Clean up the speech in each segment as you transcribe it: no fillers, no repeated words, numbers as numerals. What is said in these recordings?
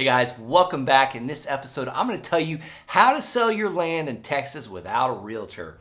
Hey guys, welcome back. In this episode, I'm going to tell you how to sell your land in Texas without a realtor.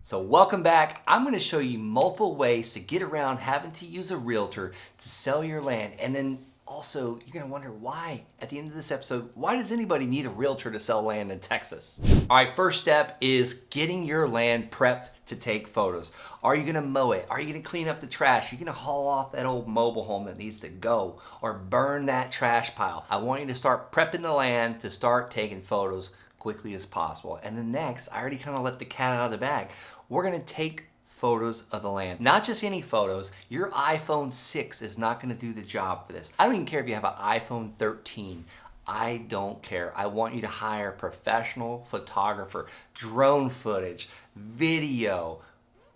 So welcome back. I'm going to show you multiple ways to get around having to use a realtor to sell your land. And then also, you're going to wonder why, at the end of this episode, why does anybody need a realtor to sell land in Texas? All right, first step is getting your land prepped to take photos. Are you going to mow it? Are you going to clean up the trash? Are you going to haul off that old mobile home that needs to go or burn that trash pile? I want you to start prepping the land to start taking photos quickly as possible. And then next, I already kind of let the cat out of the bag. We're going to take photos of the land. Not just any photos. Your iPhone 6 is not going to do the job for this. I don't even care if you have an iPhone 13. I don't care. I want you to hire a professional photographer, drone footage, video,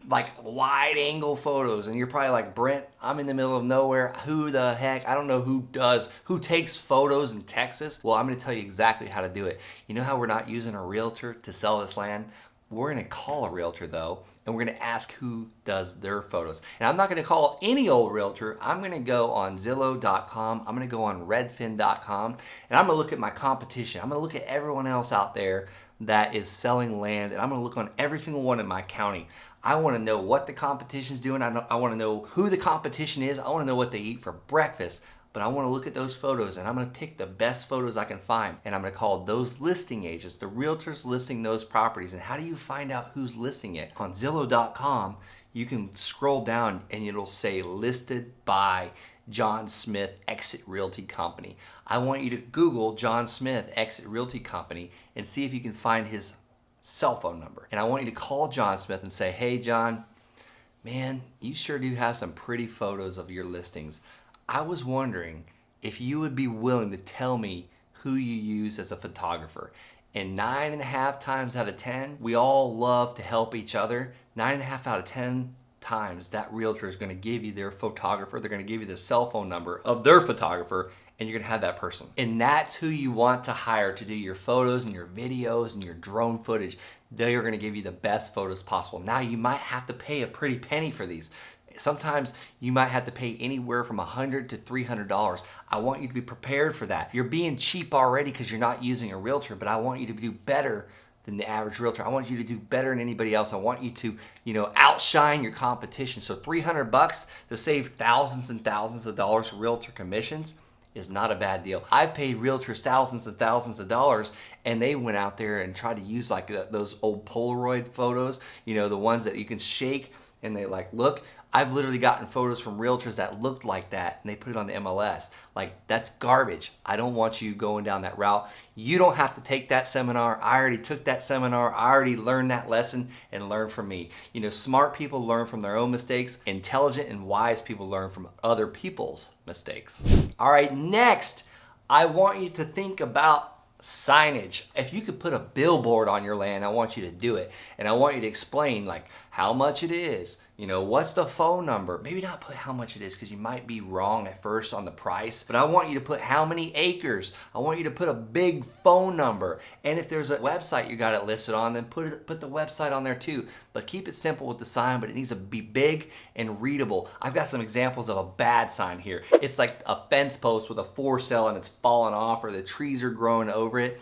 like wide angle photos. And you're probably like, Brent, I'm in the middle of nowhere. Who the heck? I don't know who takes photos in Texas. Well, I'm going to tell you exactly how to do it. You know how we're not using a realtor to sell this land? We're going to call a realtor though, and we're going to ask who does their photos. And I'm not going to call any old realtor. I'm going to go on Zillow.com. I'm going to go on Redfin.com, and I'm going to look at my competition. I'm going to look at everyone else out there that is selling land, and I'm going to look on every single one in my county. I want to know what the competition's doing. I want to know who the competition is. I want to know what they eat for breakfast. But I want to look at those photos, and I'm going to pick the best photos I can find, and I'm going to call those listing agents, the realtors listing those properties. And how do you find out who's listing it? On Zillow.com, you can scroll down and it'll say listed by John Smith Exit Realty Company. I want you to Google John Smith Exit Realty Company and see if you can find his cell phone number. And I want you to call John Smith and say, hey John, man, you sure do have some pretty photos of your listings. I was wondering if you would be willing to tell me who you use as a photographer. And 9.5 times out of 10, we all love to help each other. 9.5 out of 10 times, that realtor is going to give you their photographer. They're going to give you the cell phone number of their photographer, and you're going to have that person. And that's who you want to hire to do your photos and your videos and your drone footage. They are going to give you the best photos possible. Now, you might have to pay a pretty penny for these. Sometimes you might have to pay anywhere from $100 to $300. I want you to be prepared for that. You're being cheap already because you're not using a realtor, but I want you to do better than the average realtor. I want you to do better than anybody else. I want you to, outshine your competition. So $300 to save thousands and thousands of dollars for realtor commissions is not a bad deal. I've paid realtors thousands and thousands of dollars, and they went out there and tried to use like those old Polaroid photos, the ones that you can shake and they look. I've literally gotten photos from realtors that looked like that, and they put it on the MLS. That's garbage. I don't want you going down that route. You don't have to take that seminar. I already took that seminar. I already learned that lesson and learned from me. Smart people learn from their own mistakes. Intelligent and wise people learn from other people's mistakes. All right, next, I want you to think about signage. If you could put a billboard on your land, I want you to do it. And I want you to explain how much it is, what's the phone number. Maybe not put how much it is because you might be wrong at first on the price, but I want you to put how many acres. I want you to put a big phone number. And if there's a website you got it listed on, then put the website on there too. But keep it simple with the sign, but it needs to be big and readable. I've got some examples of a bad sign here. It's like a fence post with a for sale and it's fallen off, or the trees are growing over it.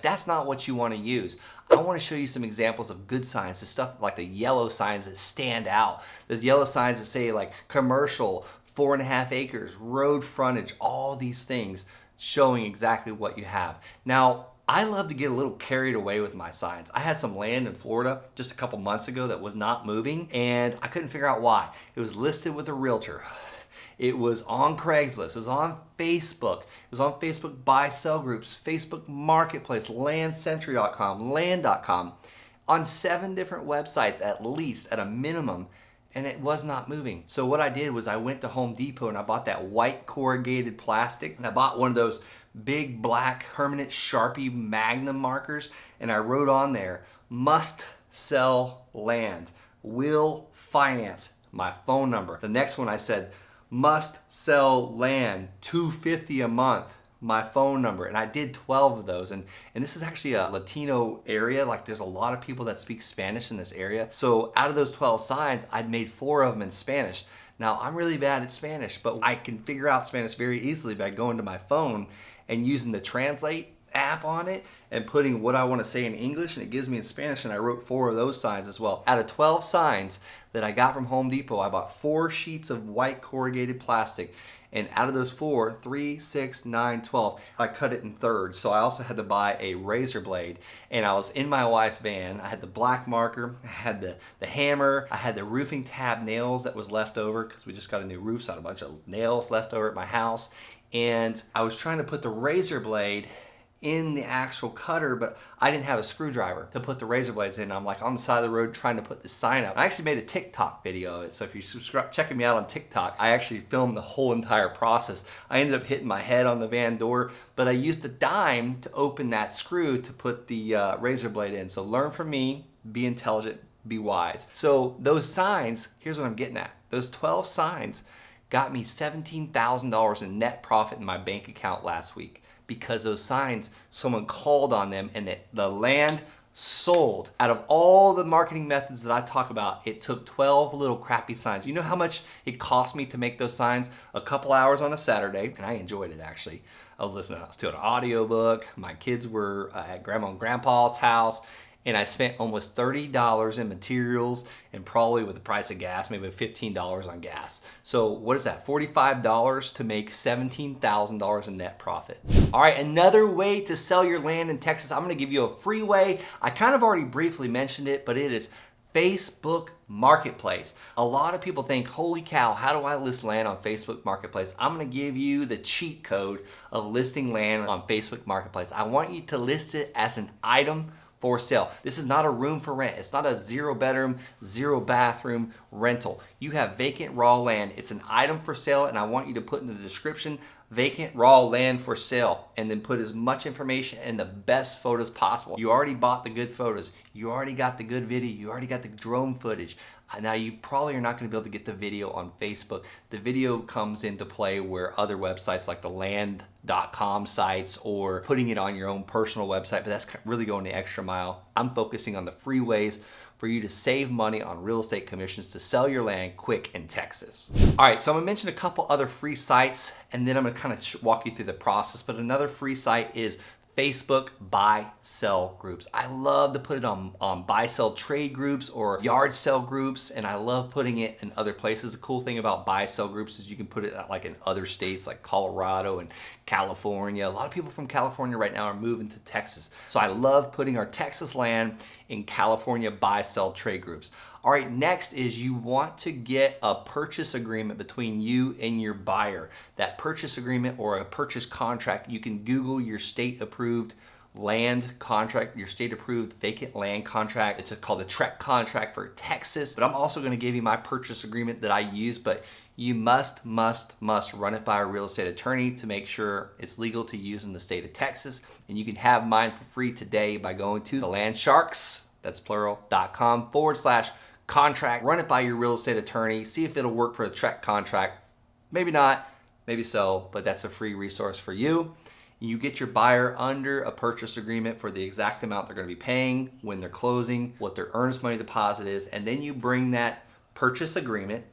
That's not what you want to use. I want to show you some examples of good signs, the stuff like the yellow signs that stand out. The yellow signs that say commercial, 4.5 acres, road frontage, all these things showing exactly what you have. Now, I love to get a little carried away with my signs. I had some land in Florida just a couple months ago that was not moving, and I couldn't figure out why. It was listed with a realtor. It was on Craigslist. It was on Facebook. It was on Facebook buy-sell groups, Facebook Marketplace, LandCentry.com, Land.com, on 7 different websites at least, at a minimum, and it was not moving. So what I did was I went to Home Depot and I bought that white corrugated plastic, and I bought one of those big black permanent Sharpie Magnum markers, and I wrote on there, must sell land, will finance, my phone number. The next one I said, must sell land, $250 a month, my phone number, and I did 12 of those. And this is actually a Latino area. Like, there's a lot of people that speak Spanish in this area. So out of those 12 signs, I'd made 4 of them in Spanish. Now, I'm really bad at Spanish, but I can figure out Spanish very easily by going to my phone and using the Translate app on it and putting what I want to say in English, and it gives me in Spanish. And I wrote 4 of those signs as well. Out of 12 signs that I got from Home Depot, I bought 4 sheets of white corrugated plastic. And out of those 4, 3, 6, 9, 12, I cut it in thirds. So I also had to buy a razor blade. And I was in my wife's van. I had the black marker, I had the hammer, I had the roofing tab nails that was left over because we just got a new roof, so I had a bunch of nails left over at my house. And I was trying to put the razor blade in the actual cutter, but I didn't have a screwdriver to put the razor blades in. I'm like on the side of the road trying to put the sign up. I actually made a TikTok video of it, so if you're checking me out on TikTok, I actually filmed the whole entire process. I ended up hitting my head on the van door, but I used a dime to open that screw to put the razor blade in. So learn from me, be intelligent, be wise. So those signs, here's what I'm getting at. Those 12 signs got me $17,000 in net profit in my bank account last week, because those signs, someone called on them and the land sold. Out of all the marketing methods that I talk about, it took 12 little crappy signs. You know how much it cost me to make those signs? A couple hours on a Saturday, and I enjoyed it actually. I was listening to an audiobook. My kids were at Grandma and Grandpa's house, and I spent almost $30 in materials, and probably with the price of gas, maybe $15 on gas. So what is that? $45 to make $17,000 in net profit. All right, another way to sell your land in Texas. I'm gonna give you a free way. I kind of already briefly mentioned it, but it is Facebook Marketplace. A lot of people think, holy cow, how do I list land on Facebook Marketplace? I'm gonna give you the cheat code of listing land on Facebook Marketplace. I want you to list it as an item for sale. This is not a room for rent. It's not a 0-bedroom, 0-bathroom rental. You have vacant raw land. It's an item for sale, and I want you to put in the description, vacant raw land for sale, and then put as much information and the best photos possible. You already bought the good photos. You already got the good video. You already got the drone footage. Now, you probably are not going to be able to get the video on Facebook. The video comes into play where other websites like the land.com sites, or putting it on your own personal website, but that's really going the extra mile. I'm focusing on the free ways for you to save money on real estate commissions to sell your land quick in Texas. All right, so I'm gonna mention a couple other free sites, and then I'm gonna kind of walk you through the process, but another free site is Facebook buy-sell groups. I love to put it on buy-sell trade groups or yard sale groups, and I love putting it in other places. The cool thing about buy-sell groups is you can put it like in other states like Colorado and California. A lot of people from California right now are moving to Texas. So I love putting our Texas land in California buy-sell trade groups. All right, next is you want to get a purchase agreement between you and your buyer. That purchase agreement or a purchase contract, you can Google your state-approved land contract, your state-approved vacant land contract. It's called a TREC contract for Texas, but I'm also gonna give you my purchase agreement that I use, but you must run it by a real estate attorney to make sure it's legal to use in the state of Texas. And you can have mine for free today by going to the landsharks, that's plural.com/contract. Run it by your real estate attorney, see if it'll work for a TREC contract. Maybe not, maybe so, but that's a free resource for you. You get your buyer under a purchase agreement for the exact amount they're gonna be paying when they're closing, what their earnest money deposit is, and then you bring that purchase agreement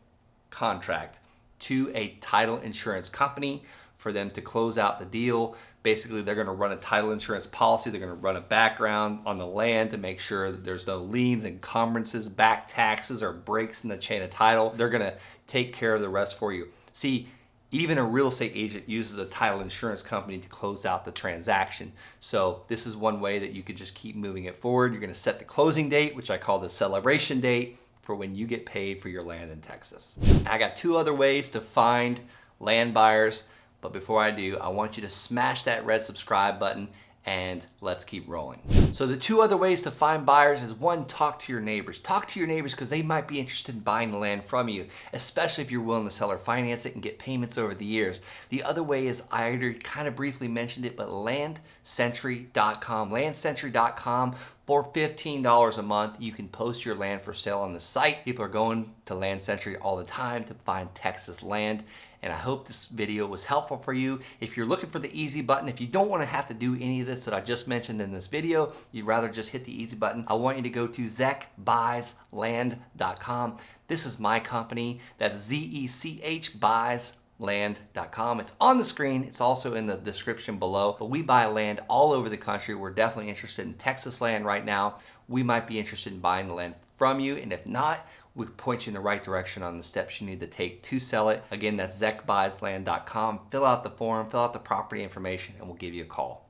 contract to a title insurance company for them to close out the deal. Basically, they're gonna run a title insurance policy. They're gonna run a background on the land to make sure that there's no liens, encumbrances, back taxes, or breaks in the chain of title. They're gonna take care of the rest for you. See, even a real estate agent uses a title insurance company to close out the transaction. So this is one way that you could just keep moving it forward. You're gonna set the closing date, which I call the celebration date, for when you get paid for your land in Texas. I got 2 other ways to find land buyers, but before I do, I want you to smash that red subscribe button and let's keep rolling. So the 2 other ways to find buyers is 1, talk to your neighbors. Talk to your neighbors because they might be interested in buying the land from you, especially if you're willing to sell or finance it and get payments over the years. The other way is, I already kind of briefly mentioned it, but landcentury.com. Landcentury.com, for $15 a month, you can post your land for sale on the site. People are going to Land Century all the time to find Texas land. and I hope this video was helpful for you. If you're looking for the easy button, if you don't want to have to do any of this that I just mentioned in this video, you'd rather just hit the easy button, I want you to go to zechbuysland.com. This is my company. That's ZECH buysland.com. It's on the screen. It's also in the description below. But we buy land all over the country. We're definitely interested in Texas land right now. We might be interested in buying the land from you. And if not, we point you in the right direction on the steps you need to take to sell it. Again, that's zechbuysland.com. Fill out the form, fill out the property information, and we'll give you a call.